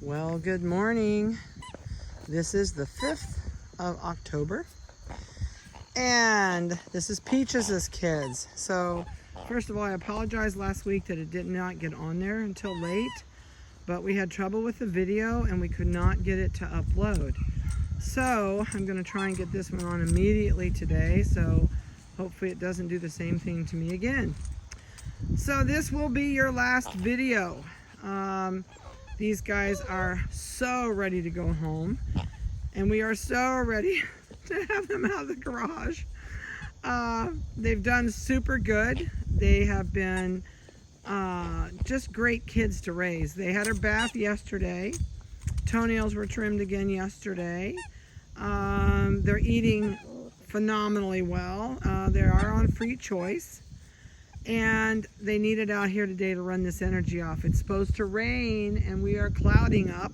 Well, good morning. This is the 5th of October, and this is Peaches' kids. So, first of all, I apologize last week that it did not get on there until late, but we had trouble with the video and we could not get it to upload. So, I'm going to try and get this one on immediately today, so hopefully it doesn't do the same thing to me again. So, this will be your last video. These guys are so ready to go home, and we are so ready to have them out of the garage. They've done super good. They have been just great kids to raise. They had her bath yesterday. Toenails were trimmed again yesterday. They're eating phenomenally well. They are on free choice. And they need it out here today to run this energy off. It's supposed to rain and we are clouding up.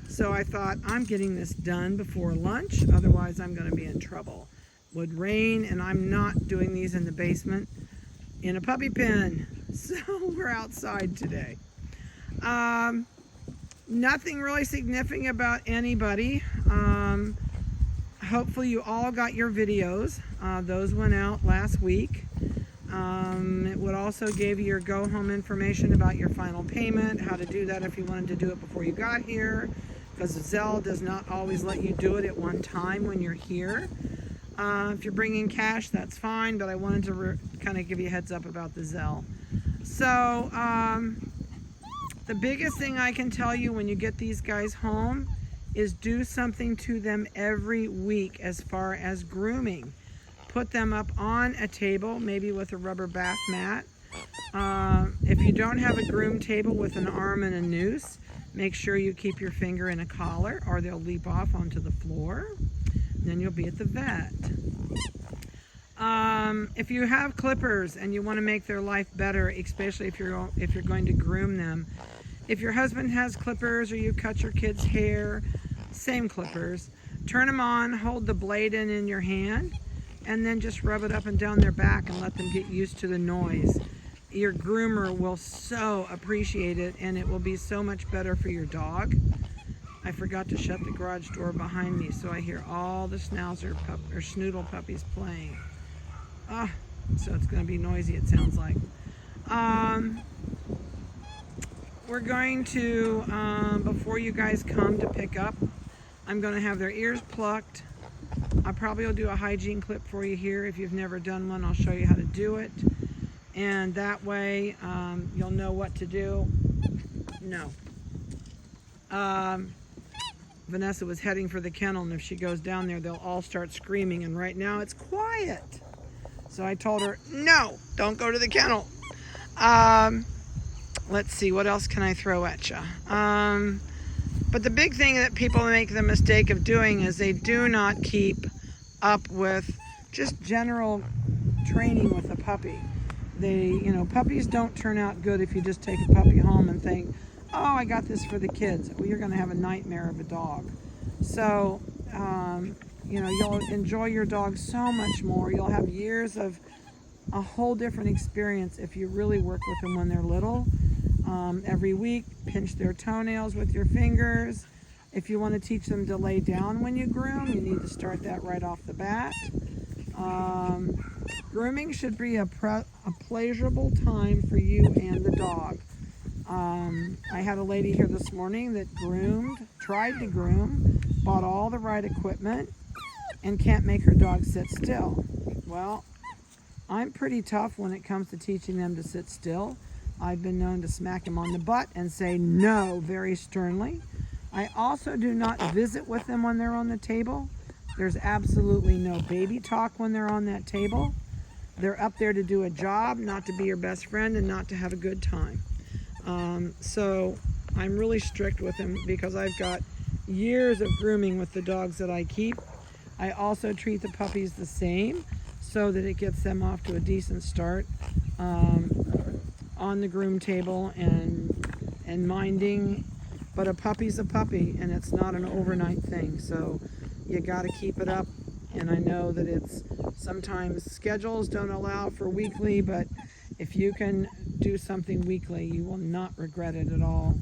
So I thought, I'm getting this done before lunch, otherwise I'm going to be in trouble. Would rain, and I'm not doing these in the basement in a puppy pen. So we're outside today. Nothing really significant about anybody. Hopefully you all got your videos. Those went out last week. It would also give you your go home information about your final payment, how to do that if you wanted to do it before you got here, because Zelle does not always let you do it at one time when you're here. If you're bringing cash, that's fine, but I wanted to kind of give you a heads up about the Zelle. So the biggest thing I can tell you when you get these guys home is do something to them every week as far as grooming. Put them up on a table, maybe with a rubber bath mat. If you don't have a groom table with an arm and a noose, make sure you keep your finger in a collar or they'll leap off onto the floor. Then you'll be at the vet. If you have clippers and you want to make their life better, especially if you're going to groom them. If your husband has clippers or you cut your kid's hair, same clippers. Turn them on, hold the blade in your hand, and then just rub it up and down their back and let them get used to the noise. Your groomer will so appreciate it, and it will be so much better for your dog. I forgot to shut the garage door behind me, so I hear all the Schnauzer or Schnoodle puppies playing. So it's going to be noisy, it sounds like. We're going to, before you guys come to pick up, I'm going to have their ears plucked. I probably will do a hygiene clip for you here. If you've never done one, I'll show you how to do it. And that way, you'll know what to do. No. Vanessa was heading for the kennel, and if she goes down there, they'll all start screaming. And right now, it's quiet. So I told her, no, don't go to the kennel. Let's see, what else can I throw at you? But the big thing that people make the mistake of doing is they do not keep up with just general training with a puppy. Puppies don't turn out good if you just take a puppy home and think, oh, I got this for the kids. Well, you're going to have a nightmare of a dog. So, you'll enjoy your dog so much more. You'll have years of a whole different experience if you really work with them when they're little. Every week, pinch their toenails with your fingers. If you want to teach them to lay down when you groom, you need to start that right off the bat. Grooming should be a pleasurable time for you and the dog. I had a lady here this morning that tried to groom, bought all the right equipment, and can't make her dog sit still. Well, I'm pretty tough when it comes to teaching them to sit still. I've been known to smack him on the butt and say no very sternly. I also do not visit with them when they're on the table. There's absolutely no baby talk when they're on that table. They're up there to do a job, not to be your best friend and not to have a good time. So I'm really strict with them because I've got years of grooming with the dogs that I keep. I also treat the puppies the same so that it gets them off to a decent start. On the groom table and minding, but a puppy's a puppy and it's not an overnight thing, so you got to keep it up. And I know that it's sometimes schedules don't allow for weekly, but if you can do something weekly, you will not regret it at all.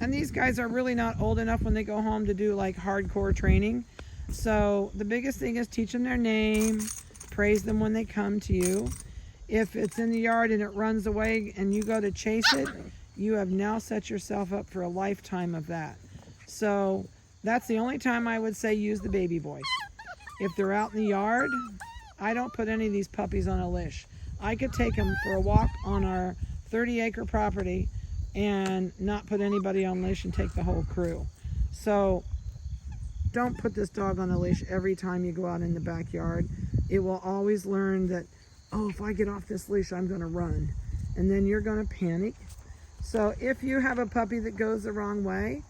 And these guys are really not old enough when they go home to do like hardcore training. So the biggest thing is teach them their name, praise them when they come to you. If it's in the yard and it runs away and you go to chase it, you have now set yourself up for a lifetime of that. So that's the only time I would say use the baby voice. If they're out in the yard, I don't put any of these puppies on a leash. I could take them for a walk on our 30-acre property and not put anybody on leash and take the whole crew. So don't put this dog on a leash every time you go out in the backyard. It will always learn that, oh, if I get off this leash, I'm going to run. And then you're going to panic. So if you have a puppy that goes the wrong way,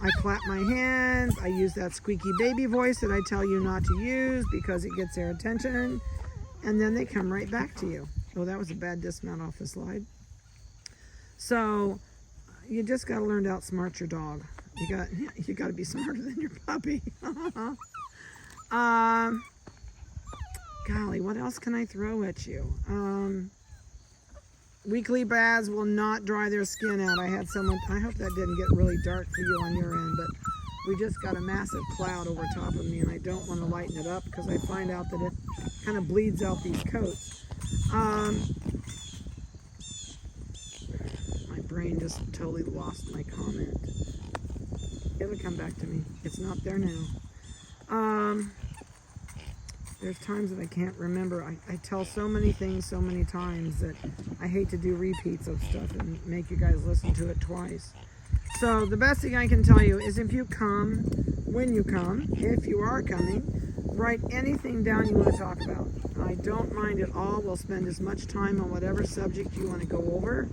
I clap my hands. I use that squeaky baby voice that I tell you not to use because it gets their attention. And then they come right back to you. Oh, that was a bad dismount off the slide. So you just got to learn to outsmart your dog. You got to be smarter than your puppy. Golly, what else can I throw at you? Weekly baths will not dry their skin out. I had someone, I hope that didn't get really dark for you on your end, but we just got a massive cloud over top of me and I don't want to lighten it up because I find out that it kind of bleeds out these coats. My brain just totally lost my comment. It'll come back to me. It's not there now. There's times that I can't remember. I tell so many things so many times that I hate to do repeats of stuff and make you guys listen to it twice. So the best thing I can tell you is if you come, when you come, if you are coming, write anything down you want to talk about. I don't mind at all. We'll spend as much time on whatever subject you want to go over.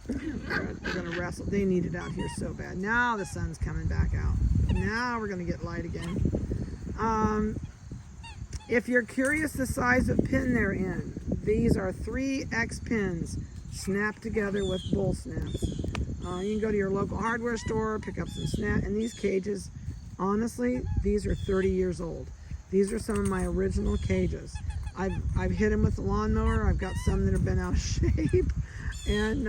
They're going to wrestle. They need it out here so bad. Now the sun's coming back out. Now we're going to get light again. If you're curious the size of pin they're in, these are 3X pins snapped together with bull snaps. You can go to your local hardware store, pick up some snap. And these cages, honestly, these are 30 years old. These are some of my original cages. I've hit them with the lawnmower. I've got some that have been out of shape. And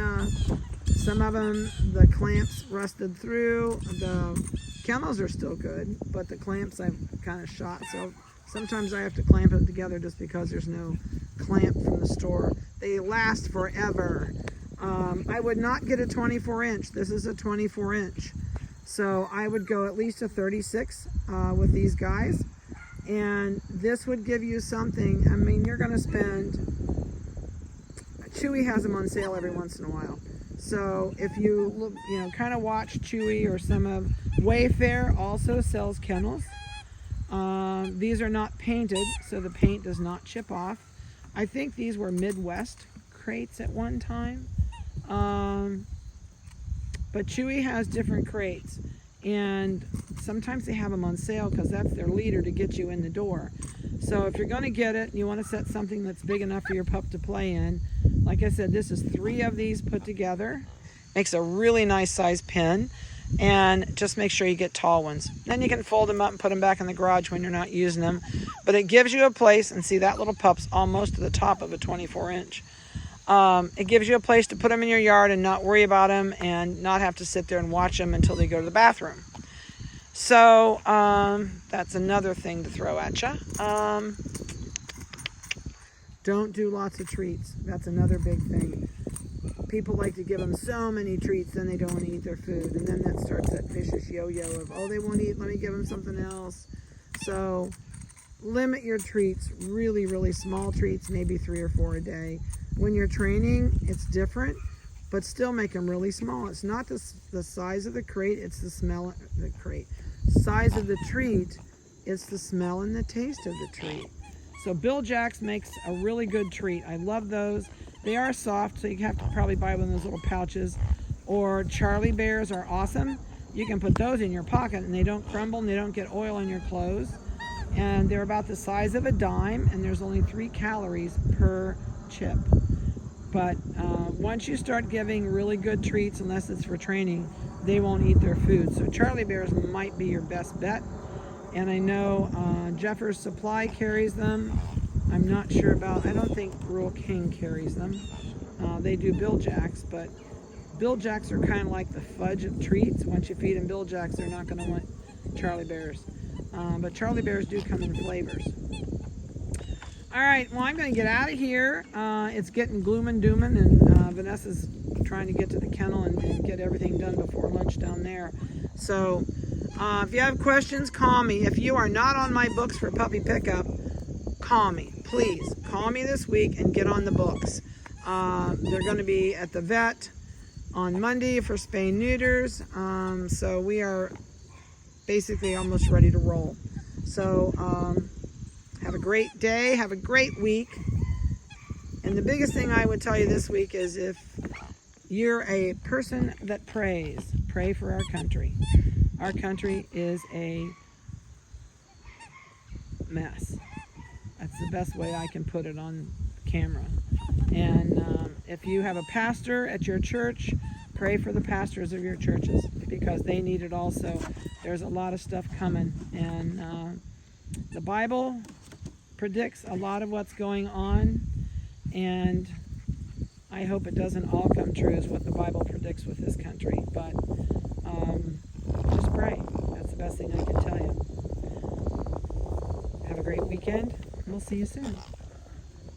some of them, the clamps rusted through. The kennels are still good, but the clamps I've kind of shot. So sometimes I have to clamp it together just because there's no clamp from the store. They last forever. I would not get a 24-inch. This is a 24-inch. So I would go at least a 36 with these guys. And this would give you something. I mean, you're going to spend... Chewy has them on sale every once in a while. So if you look, kind of watch Chewy, or some of Wayfair also sells kennels. These are not painted, so the paint does not chip off. I think these were Midwest crates at one time. But Chewy has different crates, and sometimes they have them on sale because that's their leader to get you in the door. So if you're going to get it and you want to set something that's big enough for your pup to play in, like I said, this is 3 of these put together. Makes a really nice size pin, and just make sure you get tall ones. Then you can fold them up and put them back in the garage when you're not using them. But it gives you a place, and see that little pup's almost to the top of a 24-inch. It gives you a place to put them in your yard and not worry about them and not have to sit there and watch them until they go to the bathroom. So that's another thing to throw at you. Don't do lots of treats. That's another big thing. People like to give them so many treats, then they don't want to eat their food. And then that starts that vicious yo-yo of, oh, they won't eat, let me give them something else. So limit your treats, really, really small treats, maybe 3 or 4 a day. When you're training, it's different, but still make them really small. It's not the size of the crate, it's the smell of the crate. Size of the treat, it's the smell and the taste of the treat. So Bill Jacks makes a really good treat. I love those. They are soft, so you have to probably buy one of those little pouches. Or Charlie Bears are awesome. You can put those in your pocket and they don't crumble and they don't get oil on your clothes. And they're about the size of a dime, and there's only 3 calories per chip. But once you start giving really good treats, unless it's for training, they won't eat their food. So Charlie Bears might be your best bet. And I know Jeffers Supply carries them. I'm not sure about, I don't think Rural King carries them. They do Bill Jacks, but Bill Jacks are kind of like the fudge of treats. Once you feed them Bill Jacks, they're not going to want Charlie Bears. But Charlie Bears do come in flavors. All right, well, I'm going to get out of here. It's getting gloom and dooming, and Vanessa's trying to get to the kennel and get everything done before lunch down there. So if you have questions, call me. If you are not on my books for puppy pickup, call me. Please call me this week and get on the books. They're going to be at the vet on Monday for spay neuters. So we are basically almost ready to roll. So have a great day. Have a great week. And the biggest thing I would tell you this week is if you're a person that prays, pray for our country. Our country is a mess. That's the best way I can put it on camera. And if you have a pastor at your church, pray for the pastors of your churches because they need it also. There's a lot of stuff coming. And the Bible predicts a lot of what's going on. And I hope it doesn't all come true as what the Bible predicts with this country. But just pray. That's the best thing I can tell you. Have a great weekend. We'll see you soon.